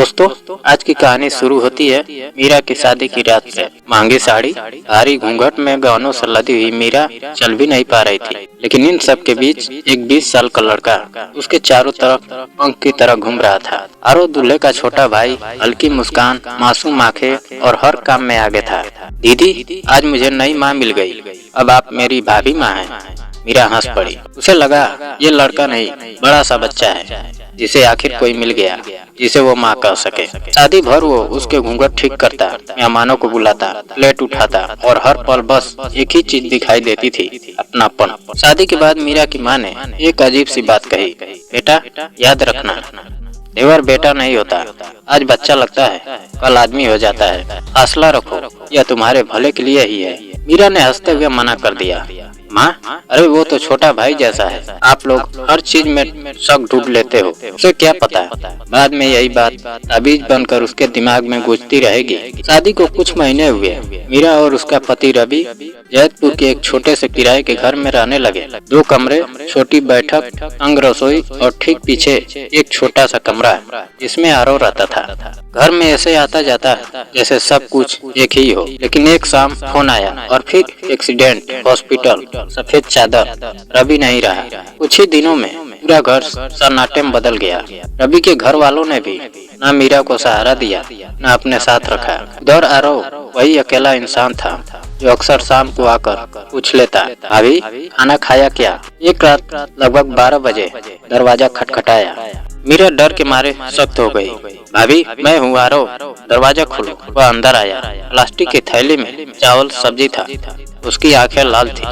दोस्तों, आज की कहानी शुरू होती है मीरा की शादी की रात से। महंगी साड़ी, भारी घूंघट में गहनों से लदी हुई मीरा चल भी नहीं पा रही थी, लेकिन इन सब के बीच एक 20 साल का लड़का उसके चारों तरफ पंख की तरह घूम रहा था। आरो दूल्हे का छोटा भाई, हल्की मुस्कान, मासूम आंखें और हर काम में आगे था। दीदी, आज मुझे नई माँ मिल गई, अब आप मेरी भाभी माँ हैं। मीरा हंस पड़ी। उसे लगा ये लड़का नहीं, बड़ा सा बच्चा है जिसे आखिर कोई मिल गया जिसे वो माँ कह सके। शादी भर वो उसके घूंघट ठीक करता, मेहमानों को बुलाता, प्लेट उठाता और हर पल बस एक ही चीज दिखाई देती थी, अपनापन। शादी के बाद मीरा की माँ ने एक अजीब सी बात कही, बेटा याद रखना, देवर बेटा नहीं होता, आज बच्चा लगता है, कल आदमी हो जाता है। हौसला रखो, यह तुम्हारे भले के लिए ही है। मीरा ने हंसते हुए मना कर दिया, माँ, अरे वो तो छोटा भाई जैसा है, आप लोग हर चीज में शक ढूंढ लेते हो, उसे क्या पता है। बाद में यही बात ताबीज बनकर उसके दिमाग में गूंजती रहेगी। शादी को कुछ महीने हुए, मीरा और उसका पति रवि जैतपुर के एक छोटे से किराए के घर में रहने लगे। 2 कमरे, छोटी बैठक, तंग रसोई और ठीक पीछे एक छोटा सा कमरा जिसमें आरो रहता था। घर में ऐसे आता जाता जैसे सब कुछ एक ही हो, लेकिन एक शाम फोन आया और फिर एक्सीडेंट, हॉस्पिटल, सफेद चादर। रवि नहीं रहा। कुछ ही दिनों में पूरा घर सन्नाटे में बदल गया। रवि के घर वालों ने भी न मीरा को सहारा दिया, न अपने साथ रखा। उधर आरो वही अकेला इंसान था जो अक्सर शाम को आकर पूछ लेता, भाभी खाना खाया क्या। एक रात लगभग 12 बजे दरवाजा खटखटाया। मीरा डर के मारे सख्त हो गई। भाभी, मैं हूँ आरो, दरवाजा खोलो। वह अंदर आया। प्लास्टिक की थैली में चावल सब्जी था। उसकी आंखें लाल थी,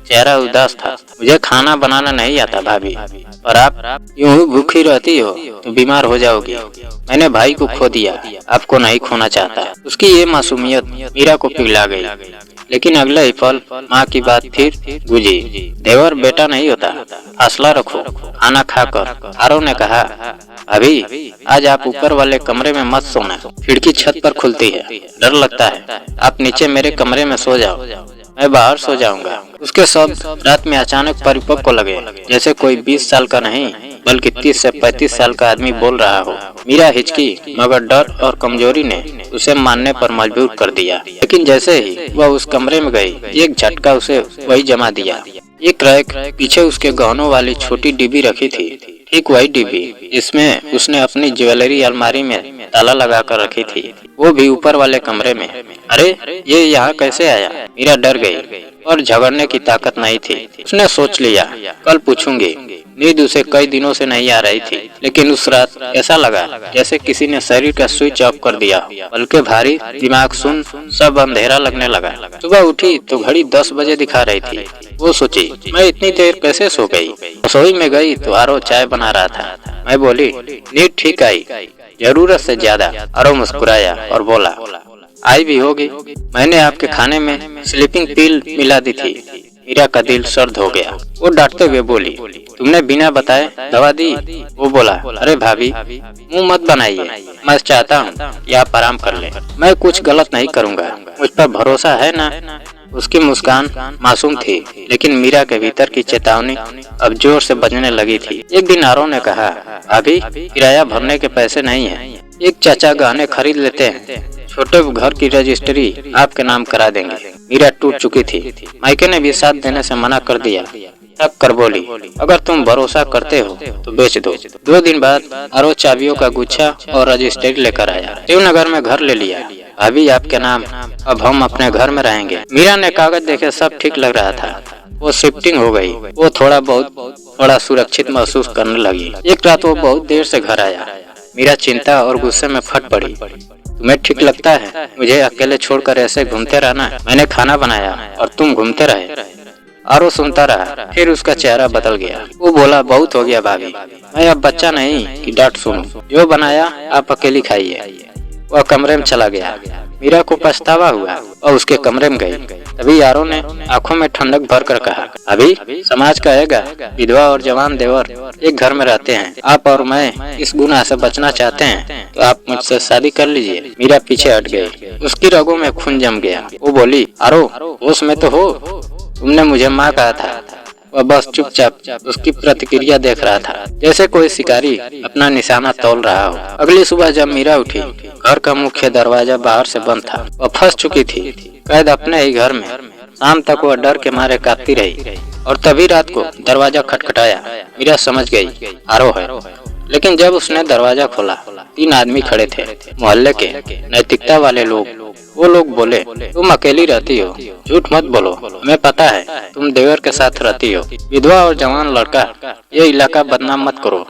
चेहरा उदास था। मुझे खाना बनाना नहीं आता भाभी, और आप यूं ही भूखी रहती हो तो बीमार हो जाओगी। मैंने भाई को खो दिया, आपको नहीं खोना चाहता। उसकी ये मासूमियत मीरा को पिघला गई। लेकिन अगले ही पल माँ की बात फिर गूंजी, देवर बेटा नहीं होता, हौसला रखो। खाना खाकर आरो ने कहा, अभी आज आप ऊपर वाले कमरे में मत सोना, खिड़की छत पर खुलती है, डर लगता है। आप नीचे मेरे कमरे में सो जाओ, मैं बाहर सो जाऊंगा। उसके शब्द रात में अचानक परिपक्व लगे, जैसे कोई 20 साल का नहीं बल्कि 30 से 35 साल का आदमी बोल रहा हो। मीरा हिचकी, मगर डर और कमजोरी ने उसे मानने पर मजबूर कर दिया। लेकिन जैसे ही वह उस कमरे में गई, एक झटका उसे वही जमा दिया। एक रैक पीछे उसके गहनों वाली छोटी डिब्बी रखी थी, ठीक वही डिब्बी जिसमें उसने अपनी ज्वेलरी अलमारी में ताला लगा कर रखी थी, वो भी ऊपर वाले कमरे में। अरे ये यहाँ कैसे आया। मीरा डर गई और झगड़ने की ताकत नहीं थी। उसने सोच लिया, कल पूछूंगी। नींद उसे कई दिनों से नहीं आ रही थी, लेकिन उस रात ऐसा लगा जैसे किसी ने शरीर का स्विच ऑफ कर दिया। पलकें भारी, दिमाग सुन, सब अंधेरा लगने लगा। सुबह उठी तो घड़ी 10 बजे दिखा रही थी। वो सोची, मैं इतनी देर कैसे सो गई। रसोई में गई तो आरो चाय बना रहा था। मैं बोली, नींद ठीक आई, जरूरत से ज्यादा। आरो मुस्कुराया और बोला, आई भी होगी, मैंने आपके खाने में स्लीपिंग पिल मिला दी थी। मीरा का दिल सर्द हो गया। वो डांटते हुए बोली, तुमने बिना बताए दवा दी। वो बोला, अरे भाभी मुंह मत बनाइए, मैं चाहता हूँ कि आप आराम कर लें। मैं कुछ गलत नहीं करूँगा, मुझ पर भरोसा है ना। उसकी मुस्कान मासूम थी, लेकिन मीरा के भीतर की चेतावनी अब जोर से बजने लगी थी। एक दिन आरो ने कहा, भाभी किराया भरने के पैसे नहीं है, एक चाचा गहने खरीद लेते हैं, छोटे घर की रजिस्ट्री आपके नाम करा देंगे। मीरा टूट चुकी थी। मायके ने भी साथ देने से मना कर दिया। थक कर बोली, अगर तुम भरोसा करते हो तो बेच दो। 2 दिन बाद आरो चाबियों का गुच्छा और रजिस्ट्री लेकर आया। शिवनगर में घर ले लिया। भाभी आपके नाम, अब हम अपने घर में रहेंगे। मीरा ने कागज देखे सब ठीक लग रहा था। वो शिफ्टिंग हो गई। वो थोड़ा सुरक्षित महसूस करने लगी। एक रात वो बहुत देर से घर आया। मीरा चिंता और गुस्से में फट पड़ी। तुम्हें ठीक लगता है मुझे अकेले छोड़कर ऐसे घूमते रहना। मैंने खाना बनाया और तुम घूमते रहे। आरो सुनता रहा, फिर उसका चेहरा बदल गया। वो बोला, बहुत हो गया भाभी, मैं अब बच्चा नहीं कि डांट सुनूं। जो बनाया आप अकेली खाइए। वह कमरे में चला गया। मीरा को पछतावा हुआ और उसके कमरे में गई। तभी आरो ने आंखों में ठंडक भर कर कहा, अभी समाज कहेगा विधवा और जवान देवर एक घर में रहते हैं। आप और मैं इस गुनाह से बचना चाहते हैं तो आप मुझसे शादी कर लीजिए। मीरा पीछे हट गई। उसकी रगों में खून जम गया। वो बोली, आरो होश में तो हो, तुमने मुझे माँ कहा था। वह बस चुपचाप उसकी प्रतिक्रिया देख रहा था, जैसे कोई शिकारी अपना निशाना तौल रहा हो। अगली सुबह जब मीरा उठी, घर का मुख्य दरवाजा बाहर से बंद था। वह फंस चुकी थी, कैद अपने ही घर में। शाम तक वह डर के मारे कांपती रही और तभी रात को दरवाजा खटखटाया। मीरा समझ गई आरो है, लेकिन जब उसने दरवाजा खोला 3 आदमी खड़े थे, मोहल्ले के नैतिकता वाले लोग। वो लोग बोले, तुम अकेली रहती हो, झूठ मत बोलो, हमें पता है तुम देवर के साथ रहती हो। विधवा और जवान लड़का, ये इलाका बदनाम मत करो।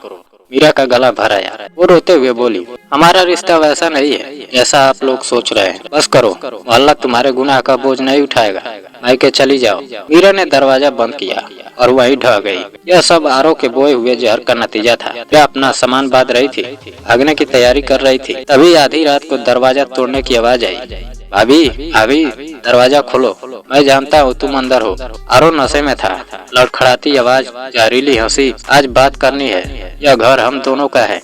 मीरा का गला भर आया। वो रोते हुए बोली, हमारा रिश्ता वैसा नहीं है जैसा आप लोग सोच रहे हैं। बस करो, मोहल्ला तुम्हारे गुनाह का बोझ नहीं उठाएगा। मायके चली जाओ। मीरा ने दरवाजा बंद किया और वहीं ढह गई। यह सब आरो के बोए हुए जहर का नतीजा था। वह अपना सामान बांध रही थी, भागने की तैयारी कर रही थी। तभी आधी रात को दरवाजा तोड़ने की आवाज आई। भाभी, भाभी, दरवाजा खोलो, मैं जानता हूँ तुम अंदर हो। आरो नशे में था। लड़खड़ाती आवाज, जहरीली हंसी, आज बात करनी है, यह घर हम दोनों का है।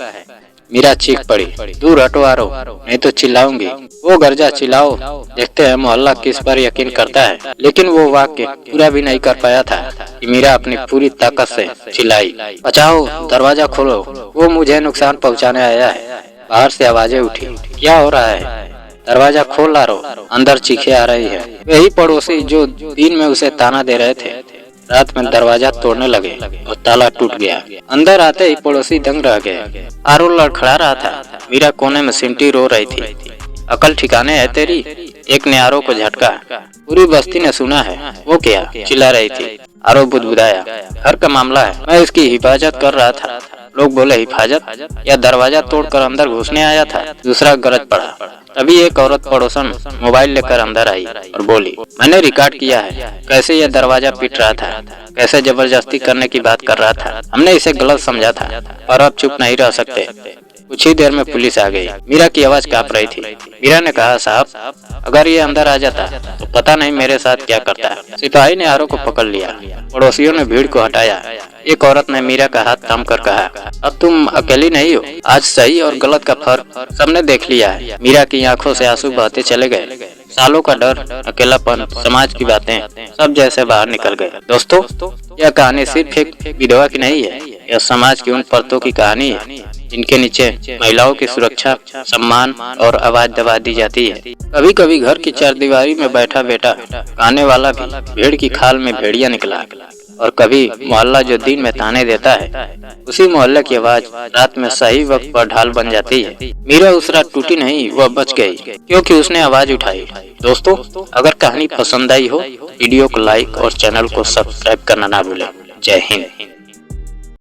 मीरा चीख पड़ी, दूर हटो आरो, नहीं तो चिल्लाऊंगी। वो गर्जा, चिल्लाओ, देखते हैं मोहल्ला किस पर यकीन करता है। लेकिन वो वाक्य पूरा भी नहीं कर पाया था कि मीरा अपनी पूरी ताकत से चिल्लाई, बचाओ, दरवाजा खोलो, वो मुझे नुकसान पहुंचाने आया है। बाहर से आवाजें उठी, क्या हो रहा है? दरवाजा खोल आरो। अंदर चीखें आ रही है। वही पड़ोसी जो दिन में उसे ताना दे रहे थे, रात में दरवाजा तोड़ने लगे और ताला टूट गया। अंदर आते ही पड़ोसी दंग रह गए। आरो लड़खड़ा रहा था। मीरा कोने में सिमटी रो रही थी। अकल ठिकाने है तेरी? एक ने आरो को झटका। पूरी बस्ती ने सुना है। वो क्या? चिल्ला रही थी। आरो बुदबुदाया, घर का मामला है, मैं इसकी हिफाजत कर रहा था। लोग बोले, हिफाजत? या दरवाजा तोड़कर अंदर घुसने आया था? दूसरा गरज पड़ा। तभी एक औरत पड़ोसन मोबाइल लेकर अंदर आई और बोली, मैंने रिकॉर्ड किया है, कैसे यह दरवाजा पीट रहा था, कैसे जबरदस्ती करने की बात कर रहा था। हमने इसे गलत समझा था और अब चुप नहीं रह सकते। कुछ ही देर में पुलिस आ गई। मीरा की आवाज कांप रही थी। मीरा ने कहा, साहब, अगर ये अंदर आ जाता तो पता नहीं मेरे साथ क्या करता। सिपाही ने आरो को पकड़ लिया। पड़ोसियों ने भीड़ को हटाया। एक औरत ने मीरा का हाथ थाम कर कहा, अब तुम अकेली नहीं हो, आज सही और गलत का फर्क सबने देख लिया है। मीरा की आंखों से आंसू बहते चले गए। सालों का डर, अकेलापन, समाज की बातें, सब जैसे बाहर निकल गए। दोस्तों, यह कहानी सिर्फ एक विधवा की नहीं है, यह समाज की उन परतों की कहानी है जिनके नीचे महिलाओं की सुरक्षा, सम्मान और आवाज दबा दी जाती है। कभी कभी घर की चारदीवारी में बैठा बेटा गाने वाला भी भेड़ की खाल में भेड़िया निकला, और कभी मोहल्ला जो दिन में ताने देता है, उसी मोहल्ले की आवाज रात में सही वक्त पर ढाल बन जाती है। मीरा उस रात टूटी नहीं, वह बच गई, क्योंकि उसने आवाज उठाई। दोस्तों, अगर कहानी पसंद आई हो, वीडियो को लाइक और चैनल को सब्सक्राइब करना ना भूलें। जय हिंद।